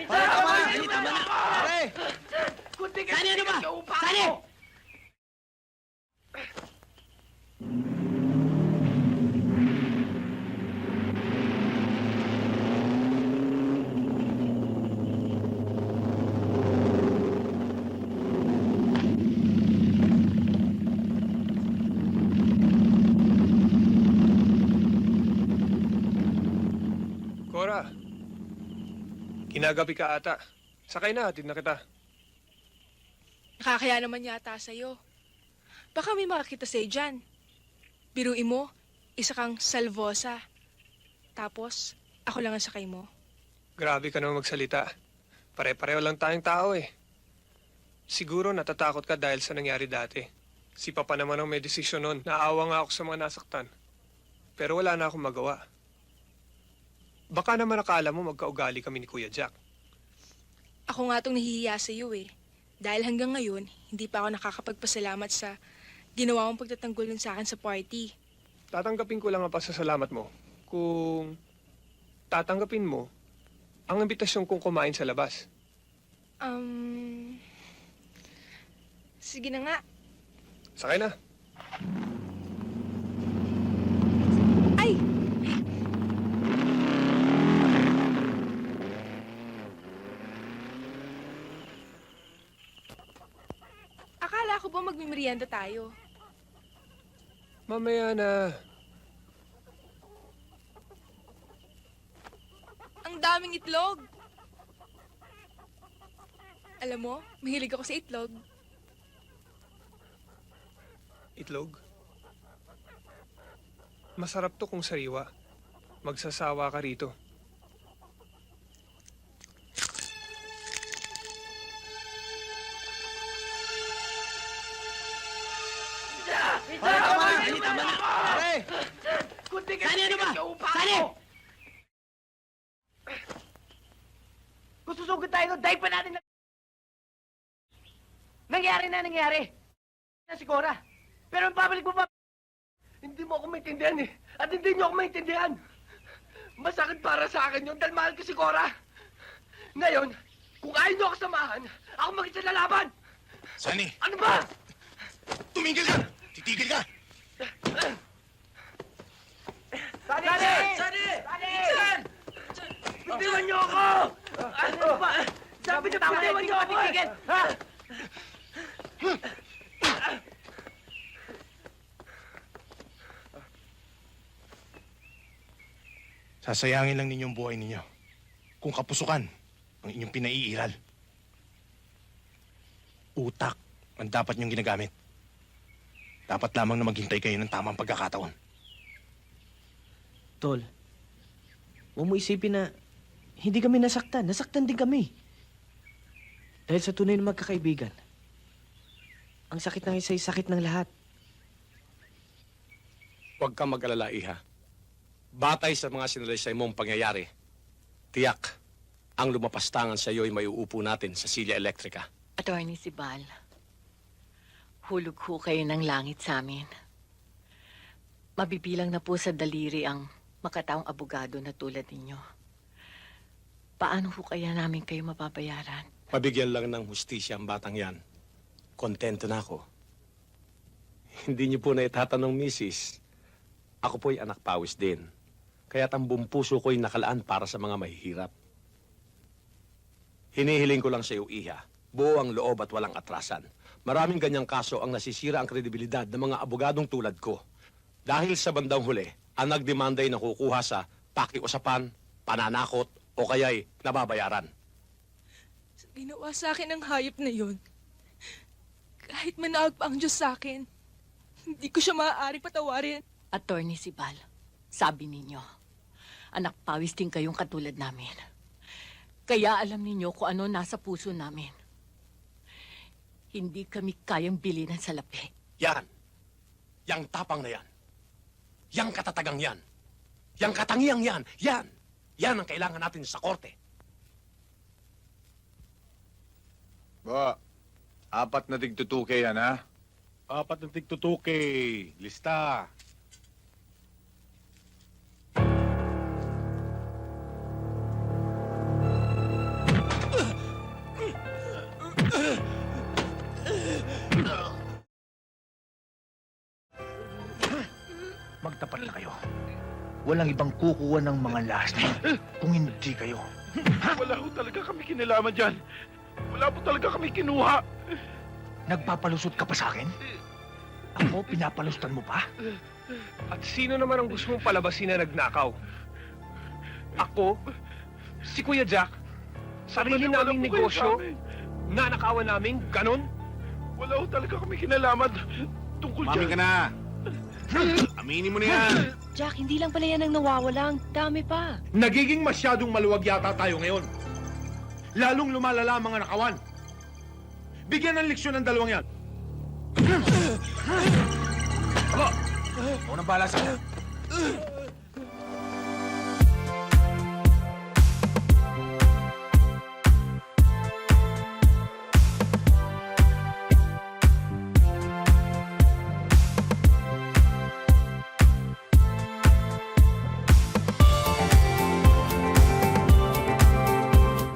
Pare, tama na! Tama na! Pare! Sani, ano ba? Sani! Cora, kinagabi ka ata. Sakay na, hatid na kita. Nakakaya naman yata sa'yo. Baka may makakita sa'yo dyan. Biruin mo, isa kang salvosa. Tapos, ako lang ang sakay mo. Grabe ka naman magsalita. Pare-pareho lang tayong tao eh. Siguro natatakot ka dahil sa nangyari dati. Si Papa naman ang may desisyon nun. Naawa nga ako sa mga nasaktan. Pero wala na akong magawa. Baka naman akala mo magkaugali kami ni Kuya Jack. Ako nga itong nahihiya sa'yo eh. Dahil hanggang ngayon, hindi pa ako nakakapagpasalamat sa ginawa mong pagtatanggol nun sa akin sa party. Tatanggapin ko lang ang pasasalamat mo kung tatanggapin mo ang imbitasyon kong kumain sa labas. Sige na nga. Sakay na. Ay! Akala ko ba magmimerienda tayo? Mamaya na. Ang daming itlog. Alam mo, mahilig ako sa itlog. Itlog? Masarap to kung sariwa. Magsasawa ka rito. Pare, tama na! Tama na! Pare! Sani, ano ba? Sani! Kung susugod tayo, dahil pa natin na... Nangyari. Na si Cora. Pero ang pabalik mo pa... Hindi mo ako maintindihan eh. At hindi niyo ako maintindihan. Masakit para sa akin yun dahil mahal ko si Cora. Ngayon, kung ayaw niyo ako samahan, ako mag-isa lalaban. Sani, Ano ba? tumigil ka! Titigil ka! Sani! Bitiwan niyo ako! Ano ba? Sabi niyo, bitiwan niyo ako! Titigil! Ha? Sasayangin lang ninyong buhay ninyo kung kapusukan ang inyong pinaiiral. Utak ang dapat niyong ginagamit. Dapat lamang na maghintay kayo ng tamang pagkakataon. Tol, huwag mo isipin na hindi kami nasaktan. Nasaktan din kami. Dahil sa tunay na magkakaibigan, ang sakit ng isa ay sakit ng lahat. Huwag kang mag-alala, Iha. Batay sa mga sinalaysay mong pangyayari, tiyak, ang lumapastangan sa iyo ay maiuupo natin sa silya elektrika. Attorney Sibal, hulog ho kayo ng langit sa amin. Mabibilang na po sa daliri ang makataong abogado na tulad ninyo. Paano ho kaya namin kayo mapapayaran? Mabigyan lang ng hustisya ang batang yan. Kontento na ako. Hindi niyo po na itatanong, misis. Ako po'y anak pawis din. Kaya't ang buong puso ko'y nakalaan para sa mga mahihirap. Hinihiling ko lang sa iyo, Iha. Buo ang loob at walang atrasan. Maraming ganyang kaso ang nasisira ang kredibilidad ng mga abogadong tulad ko. Dahil sa bandang huli, ang nagdemanda ay nakukuha sa pakiusapan, pananakot, o kaya'y nababayaran. Ginawa sa akin ng hayop na yun. Kahit manaag pa ang Diyos sa akin, hindi ko siya maaaring patawarin. Attorney Sibal, sabi ninyo, anak pawis din kayong katulad namin. Kaya alam ninyo kung ano nasa puso namin. Hindi kami kayang bilinan sa lapi. Yan. Yang tapang na yan. Yang katatagang yan. Yang katangiang yan. Yan. Yan ang kailangan natin sa korte. Ba, 4 na tigtutuke yan, ha? 4 na tigtutuke. Lista. walang ibang kukuha ng mga last name kung hindi kayo. Wala ho talaga kami kinalaman dyan. Wala po talaga kami kinuha. Nagpapalusot ka pa sa akin? Ako, pinapalustan mo pa? At sino naman ang gusto mong palabasin na nagnakaw? Ako? Si Kuya Jack? Sarili Wala naming po kayo negosyo? sa amin. Nanakawan namin? Ganon? Wala ho talaga kami kinalaman tungkol Mami dyan. ka na. Aminin mo na yan. Jack, hindi lang pala yan ang nawawala. Ang dami pa. Nagiging masyadong maluwag yata tayo ngayon. Lalong lumalala ang mga nakawan. Bigyan ng leksyon ng dalawang yan. Aba! Ako nang bahala sa